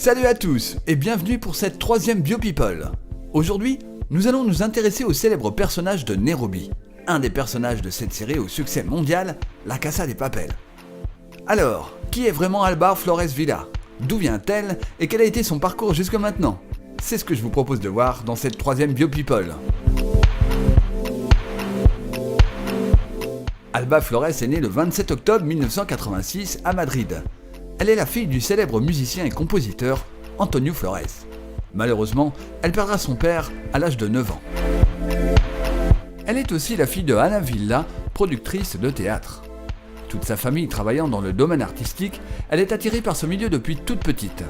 Salut à tous et bienvenue pour cette troisième BioPeople. Aujourd'hui, nous allons nous intéresser au célèbre personnage de Nairobi, un des personnages de cette série au succès mondial, La Casa de Papel. Alors, qui est vraiment Alba Flores Villa? D'où vient-elle et quel a été son parcours jusque maintenant? C'est ce que je vous propose de voir dans cette troisième BioPeople. Alba Flores est née le 27 octobre 1986 à Madrid. Elle est la fille du célèbre musicien et compositeur Antonio Flores. Malheureusement, elle perdra son père à l'âge de 9 ans. Elle est aussi la fille de Ana Villa, productrice de théâtre. Toute sa famille travaillant dans le domaine artistique, elle est attirée par ce milieu depuis toute petite.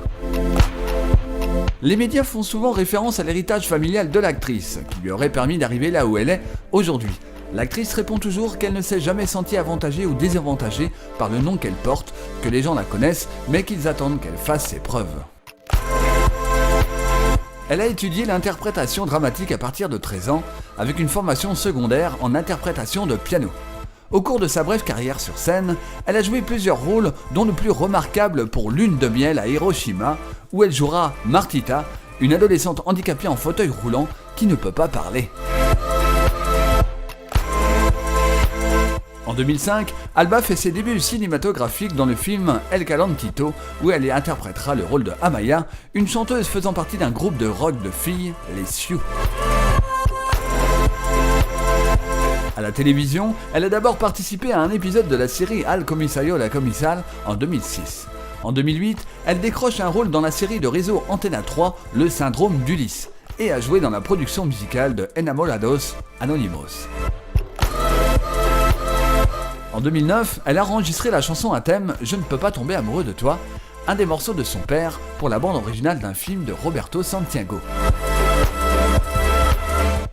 Les médias font souvent référence à l'héritage familial de l'actrice, qui lui aurait permis d'arriver là où elle est aujourd'hui. L'actrice répond toujours qu'elle ne s'est jamais sentie avantagée ou désavantagée par le nom qu'elle porte, que les gens la connaissent, mais qu'ils attendent qu'elle fasse ses preuves. Elle a étudié l'interprétation dramatique à partir de 13 ans, avec une formation secondaire en interprétation de piano. Au cours de sa brève carrière sur scène, elle a joué plusieurs rôles, dont le plus remarquable pour Lune de miel à Hiroshima, où elle jouera Martita, une adolescente handicapée en fauteuil roulant qui ne peut pas parler. En 2005, Alba fait ses débuts cinématographiques dans le film El Calentito, où elle y interprétera le rôle de Amaya, une chanteuse faisant partie d'un groupe de rock de filles, les Sioux. À la télévision, elle a d'abord participé à un épisode de la série Al Comisario la Comisal en 2006. En 2008, elle décroche un rôle dans la série de réseau Antena 3, Le Syndrome d'Ulysse, et a joué dans la production musicale de Enamorados Anonymous. En 2009, elle a enregistré la chanson à thème « Je ne peux pas tomber amoureux de toi », un des morceaux de son père pour la bande originale d'un film de Roberto Santiago.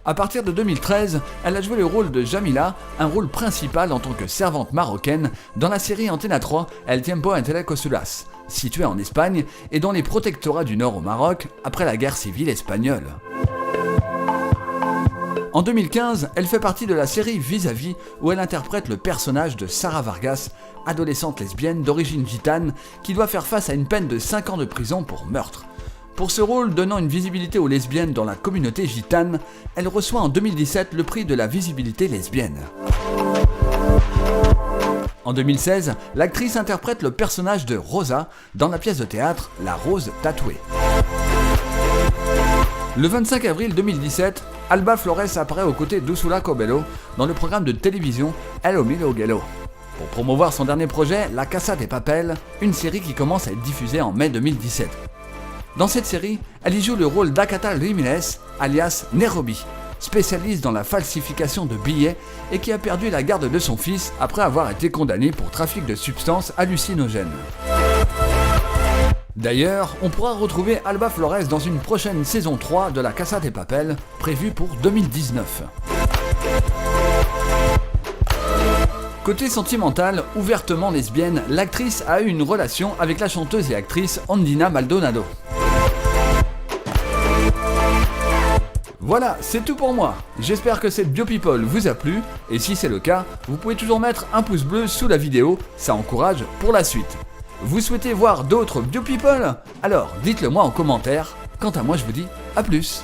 À partir de 2013, elle a joué le rôle de Jamila, un rôle principal en tant que servante marocaine dans la série Antena 3 El Tiempo entre Cosulas, située en Espagne et dans les protectorats du Nord au Maroc après la guerre civile espagnole. En 2015, elle fait partie de la série Vis-à-vis où elle interprète le personnage de Sara Vargas, adolescente lesbienne d'origine gitane qui doit faire face à une peine de 5 ans de prison pour meurtre. Pour ce rôle donnant une visibilité aux lesbiennes dans la communauté gitane, elle reçoit en 2017 le prix de la visibilité lesbienne. En 2016, l'actrice interprète le personnage de Rosa dans la pièce de théâtre La Rose tatouée. Le 25 avril 2017, Alba Flores apparaît aux côtés d'Ursula Corbello dans le programme de télévision El Hombre Gelo, pour promouvoir son dernier projet La Casa de Papel, une série qui commence à être diffusée en mai 2017. Dans cette série, elle y joue le rôle d'Akata Jiménez, alias Nairobi, spécialiste dans la falsification de billets et qui a perdu la garde de son fils après avoir été condamné pour trafic de substances hallucinogènes. D'ailleurs, on pourra retrouver Alba Flores dans une prochaine saison 3 de La Casa de Papel, prévue pour 2019. Côté sentimental, ouvertement lesbienne, l'actrice a eu une relation avec la chanteuse et actrice Andina Maldonado. Voilà, c'est tout pour moi. J'espère que cette BioPeople vous a plu, et si c'est le cas, vous pouvez toujours mettre un pouce bleu sous la vidéo, ça encourage pour la suite. Vous souhaitez voir d'autres BioPeople? Alors dites-le moi en commentaire. Quant à moi, je vous dis à plus.